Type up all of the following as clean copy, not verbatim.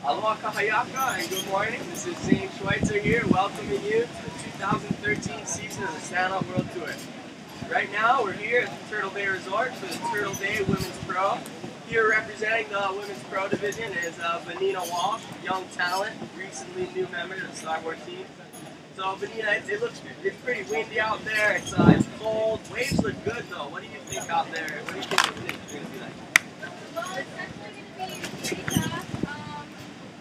Aloha kahayaka and good morning. This is Zane here welcoming you to the 2013 season of the Stand Up World Tour. Right now we're here at the Turtle Bay Resort for the Turtle Bay Women's Pro. Here representing the Women's Pro Division is Vanina Walsh, young talent, recently new member of the Starboard team. So Vanina, it's pretty windy out there, it's cold, waves look good though. What do you think out there? What do you think the conditions are going to be like? Well, it's definitely going to be pretty tough.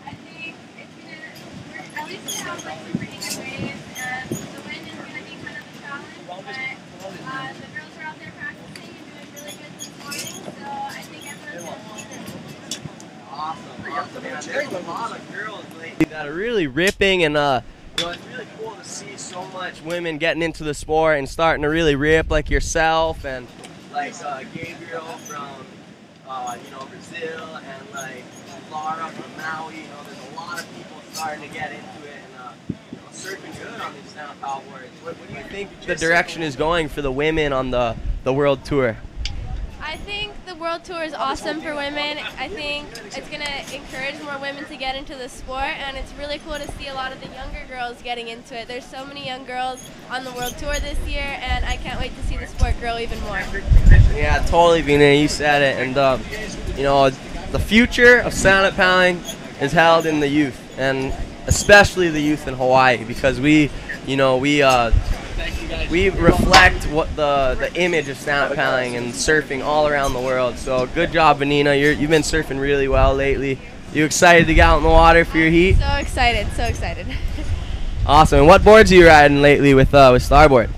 I think it's going to, at least we have like some pretty good waves, and the wind is going to be kind of a challenge, but the girls are out there practicing and doing really good this morning, so I think everyone's going to see this. Awesome, man. There's a lot of girls lately that are really ripping, and it's really cool to see so much women getting into the sport and starting to really rip, like yourself and like Gabriel from Brazil, and like Laura from Maui. There's a lot of people starting to get into it and surfing good on these stand-up paddleboards. What do you think the direction is going for the women on the World Tour? I think the World Tour is awesome for women. I think it's going to encourage more women to get into the sport, and it's really cool to see a lot of the younger girls getting into it. There's so many young girls on the World Tour this year, and I can't wait to see the sport grow even more. Yeah, totally, Vina. You said it. And, the future of stand-up paddling is held in the youth, and especially the youth in Hawaii, because we reflect what the image of stand-up paddling and surfing all around the world. So good job, Vanina. You've been surfing really well lately. You excited to get out in the water for your heat? So excited, so excited. Awesome. And what boards are you riding lately with Starboard?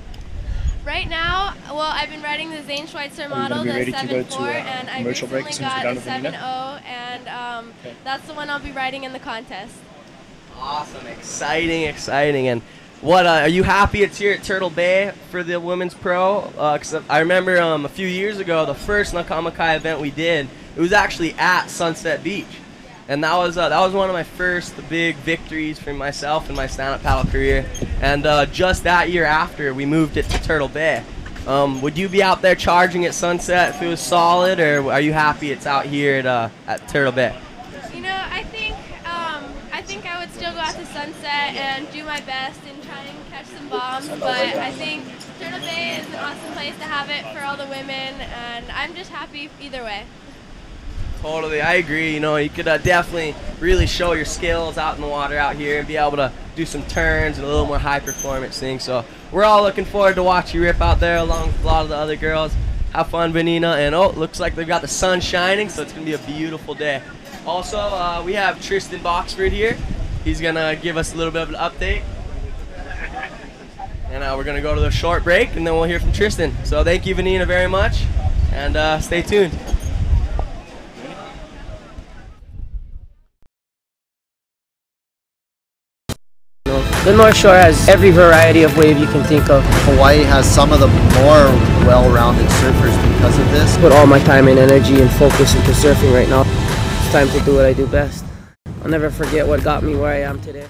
Right now, well, I've been riding the Zane model, the 7.4, and I recently got the 7.0, and that's the one I'll be riding in the contest. Awesome. Exciting. And what are you happy it's here at Turtle Bay for the Women's Pro? Because I remember a few years ago, the first Nakamakai event we did, it was actually at Sunset Beach, and that was one of my first big victories for myself in my stand-up paddle career. And just that year after, we moved it to Turtle Bay. Would you be out there charging at Sunset if it was solid, or are you happy it's out here at Turtle Bay? I think I would still go out to Sunset and do my best and try and catch some bombs, but I think Turtle Bay is an awesome place to have it for all the women, and I'm just happy either way. Totally, I agree. You could definitely really show your skills out in the water out here and be able to do some turns and a little more high performance things. So we're all looking forward to watch you rip out there along with a lot of the other girls. Have fun, Vanina, and it looks like they've got the sun shining, so it's going to be a beautiful day. Also, we have Tristan Boxford here. He's going to give us a little bit of an update. And we're going to go to the short break, and then we'll hear from Tristan. So thank you, Vanina, very much, and stay tuned. The North Shore has every variety of wave you can think of. Hawaii has some of the more well-rounded surfers because of this. Put all my time and energy and focus into surfing right now. It's time to do what I do best. I'll never forget what got me where I am today.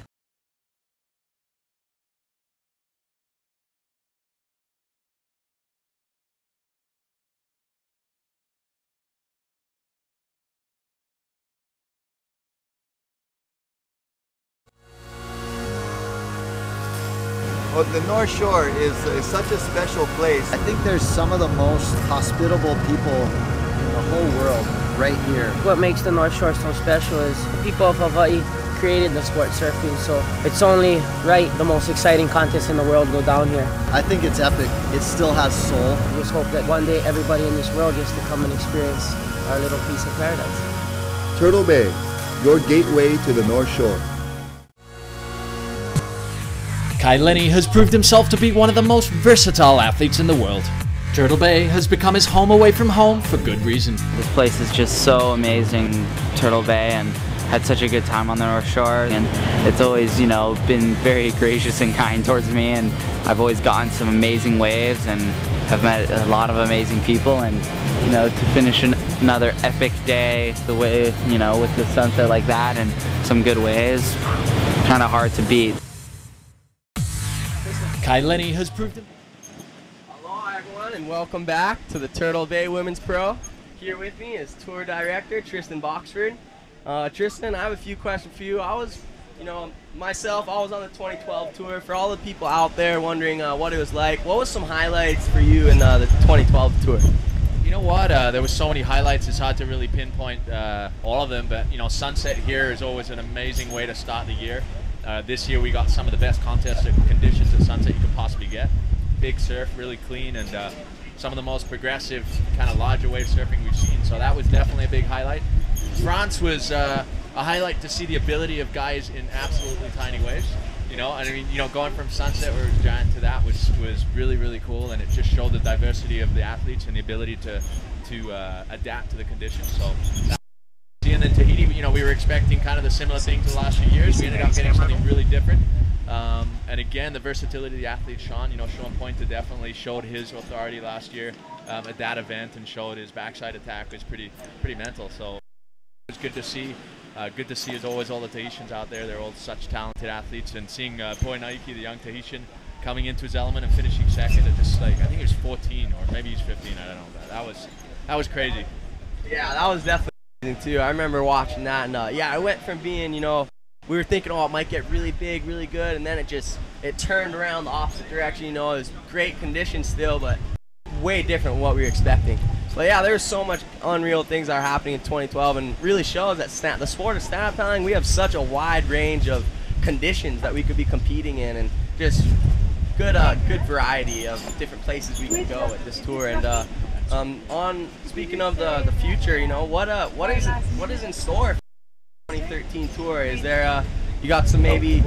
Well, the North Shore is such a special place. I think there's some of the most hospitable people in the whole world right here. What makes the North Shore so special is the people of Hawaii created the sport surfing, so it's only right the most exciting contest in the world go down here. I think it's epic. It still has soul. I just hope that one day everybody in this world gets to come and experience our little piece of paradise. Turtle Bay, your gateway to the North Shore. Kai Lenny has proved himself to be one of the most versatile athletes in the world. Turtle Bay has become his home away from home for good reason. This place is just so amazing, Turtle Bay, and had such a good time on the North Shore, and it's always, been very gracious and kind towards me, and I've always gotten some amazing waves and have met a lot of amazing people, and to finish another epic day the way, with the sunset like that and some good waves, kind of hard to beat. Kai Lenny has proved it. Aloha everyone, and welcome back to the Turtle Bay Women's Pro. Here with me is Tour Director Tristan Boxford. Tristan, I have a few questions for you. I was, myself, I was on the 2012 tour. For all the people out there wondering what it was like, what was some highlights for you in the 2012 tour? You know what? There was so many highlights. It's hard to really pinpoint all of them. But sunset here is always an amazing way to start the year. This year we got some of the best contest conditions at sunset you could possibly get. Big surf, really clean, and some of the most progressive, kind of larger wave surfing we've seen. So that was definitely a big highlight. France was a highlight to see the ability of guys in absolutely tiny waves. Going from sunset where it was giant to that was really, really cool, and it just showed the diversity of the athletes and the ability to adapt to the conditions. So, and then Tahiti, we were expecting kind of the similar thing to the last few years. We ended up getting something really different. And again, the versatility of the athlete, Sean Pointer definitely showed his authority last year at that event and showed his backside attack was pretty mental. So it was good to see. Good to see, as always, all the Tahitians out there. They're all such talented athletes, and seeing Poe Naiki, the young Tahitian, coming into his element and finishing second at just I think he was 14 or maybe he's 15. I don't know. That was crazy. Yeah, that was definitely amazing too. I remember watching that, and I went from being, we were thinking, oh, it might get really big, really good, and then it turned around the opposite direction. It was great conditions still, but way different from what we were expecting. But yeah, there's so much unreal things that are happening in 2012, and really shows that the sport of stand-up paddling, we have such a wide range of conditions that we could be competing in, and just good variety of different places we can go at this tour. And speaking of the future, what is in store for the 2013 tour? Is there you got some you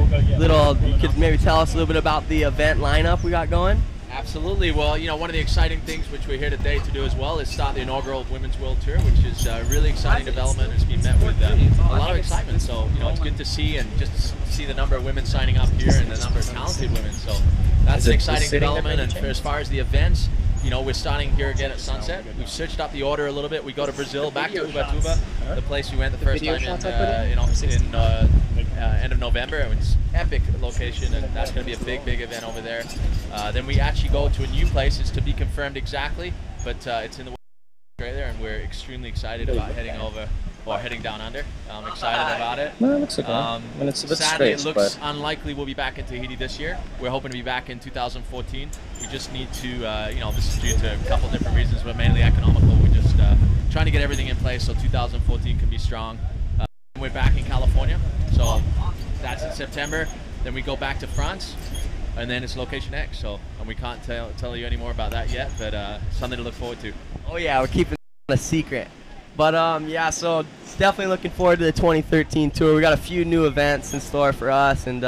could maybe tell us a little bit about the event lineup we got going? Absolutely. Well, one of the exciting things which we're here today to do as well is start the inaugural Women's World Tour, which is a really exciting development. It's been met with a lot of excitement. So, it's good to see, and just to see the number of women signing up here and the number of talented women. So that's an exciting development. And as far as the events, we're starting here again at sunset. We've switched up the order a little bit. We go to Brazil, back to Ubatuba, the place we went the first time in end of November. It's an epic location, and that's going to be a big event over there. Then we actually go to a new place. It's to be confirmed exactly, but it's in the right there, and we're extremely excited about heading down under. I'm excited about it. No, it looks okay. It's a bit sadly, strange, it looks unlikely we'll be back in Tahiti this year. We're hoping to be back in 2014. We just need to, this is due to a couple different reasons, but mainly economical. We're just trying to get everything in place so 2014 can be strong. We're back in California, so that's in September. Then we go back to France, and then it's Location X. So, and we can't tell you any more about that yet, but something to look forward to. Oh yeah, we're keeping it a secret. But yeah, so definitely looking forward to the 2013 tour. We got a few new events in store for us, and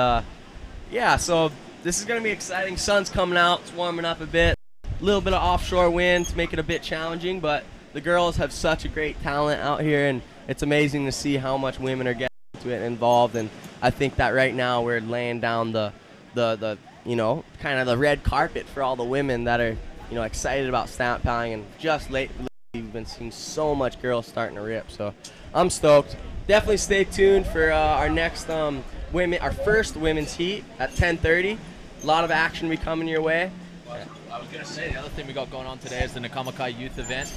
yeah, so this is gonna be exciting. Sun's coming out, it's warming up a bit. A little bit of offshore wind to make it a bit challenging, but the girls have such a great talent out here, and it's amazing to see how much women are getting into it and involved. And I think that right now we're laying down the kind of the red carpet for all the women that are excited about stand-up paddling. And just lately we've been seeing so much girls starting to rip, so I'm stoked. Definitely stay tuned for our next our first women's heat at 10:30. A lot of action will be coming your way. I was going to say, the other thing we got going on today is the Nakamakai Youth event.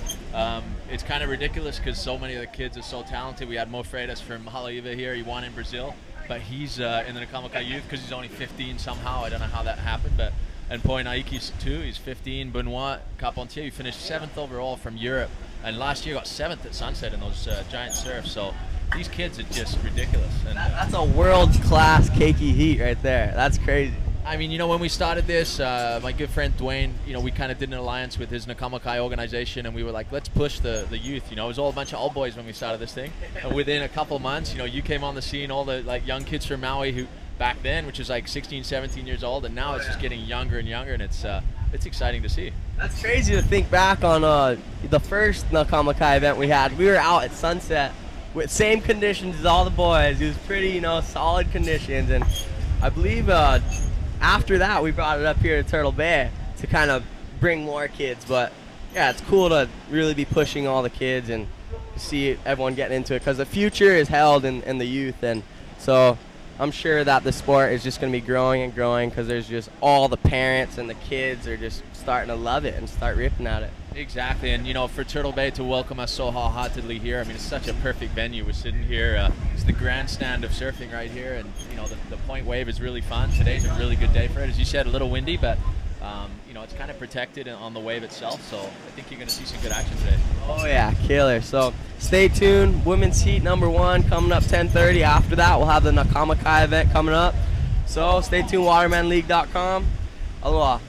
It's kind of ridiculous because so many of the kids are so talented. We had Mo Freitas from Haleiwa here. He won in Brazil, but he's in the Nakamakai Youth because he's only 15 somehow. I don't know how that happened, but and Poe Naiki too. He's 15. Benoit Carpentier, who finished 7th overall from Europe, and last year got 7th at Sunset in those giant surfs. So these kids are just ridiculous. And that's a world-class keiki heat right there. That's crazy. I mean, when we started this, my good friend Dwayne, we kind of did an alliance with his Nakamakai organization, and we were like, let's push the youth. It was all a bunch of old boys when we started this thing. And within a couple months, you came on the scene, all the young kids from Maui who back then, which was 16, 17 years old, and now it's just getting younger and younger, and it's exciting to see. That's crazy to think back on the first Nakamakai event we had. We were out at sunset with same conditions as all the boys. It was pretty, solid conditions, and I believe after that we brought it up here to Turtle Bay to kind of bring more kids. But yeah, it's cool to really be pushing all the kids and see everyone getting into it, because the future is held in the youth. And so I'm sure that the sport is just going to be growing and growing because there's just all the parents and the kids are just starting to love it and start ripping at it. Exactly, and you know, for Turtle Bay to welcome us so wholeheartedly here, I mean, it's such a perfect venue. We're sitting here, it's the grandstand of surfing right here, and you know, the point wave is really fun. Today's a really good day for it. As you said, a little windy, but you know, it's kind of protected on the wave itself, so I think you're going to see some good action today. Oh yeah, killer. So stay tuned. Women's heat #1 coming up 10:30. After that, we'll have the Nakama Kai event coming up. So stay tuned, watermanleague.com. Aloha.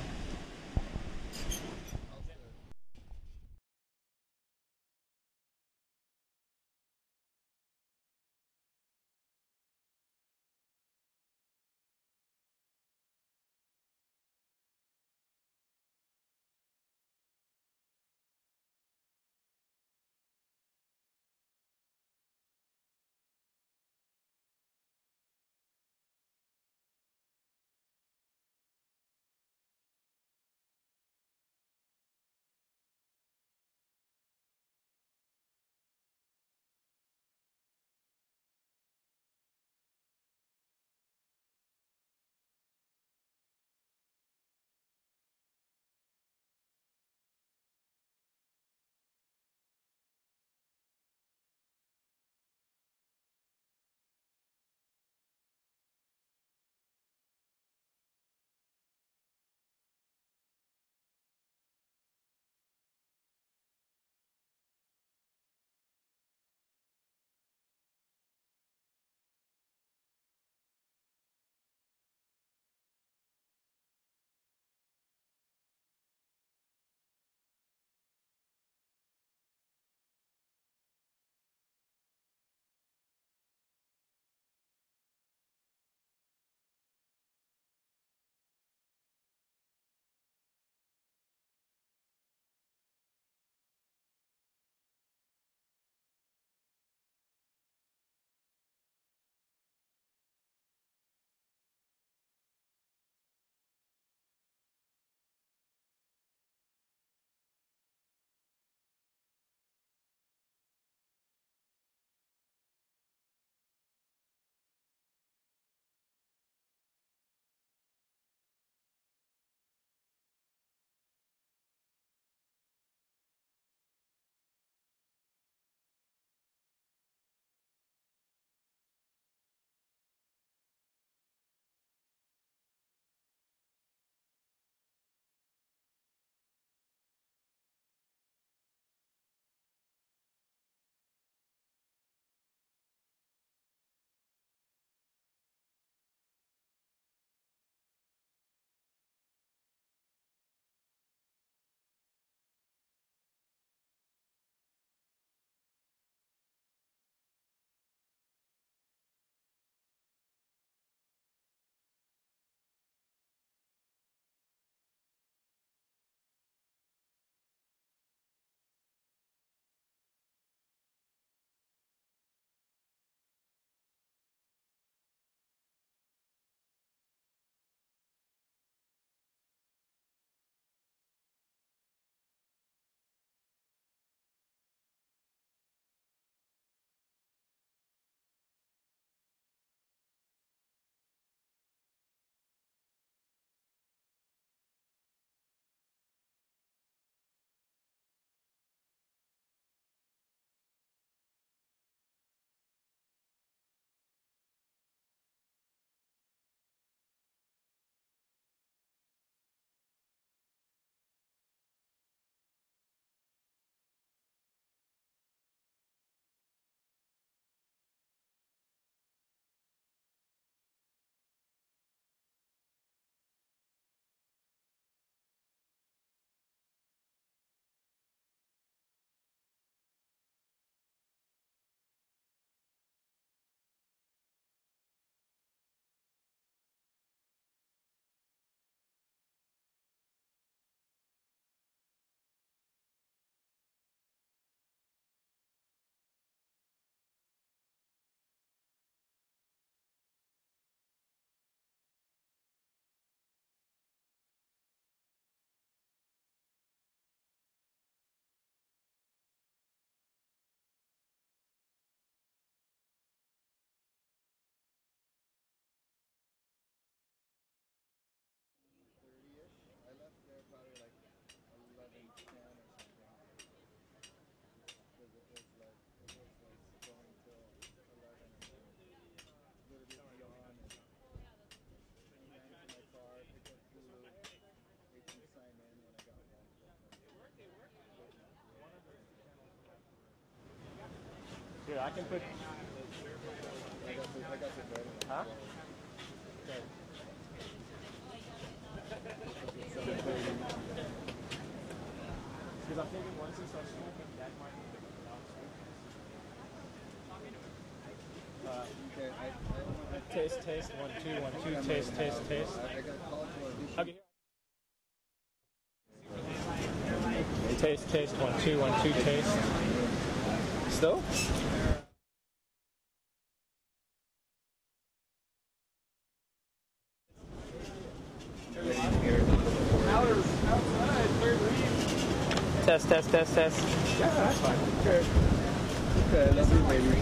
I can put. Huh? Because I'm thinking once he starts smoking, that might be the taste, 1, 2, 1, 2, taste. Okay. Taste, 1, 2, 1, 2, taste. Still? Test. Yeah, that's fine. Okay, lovely baby.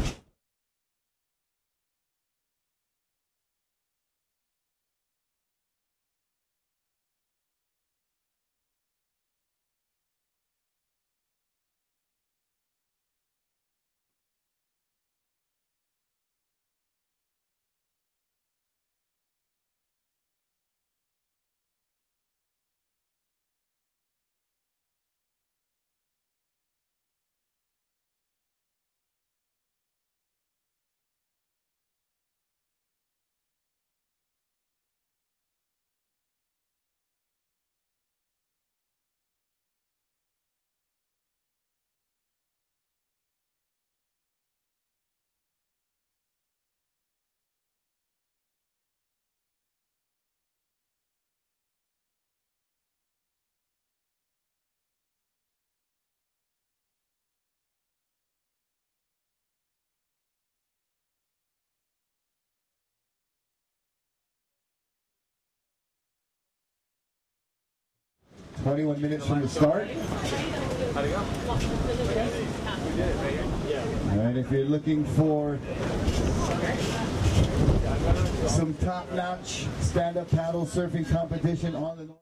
"21 minutes from the start." How'd it go? We did it right here. Yeah. All right, if you're looking for some top-notch stand-up paddle surfing competition on the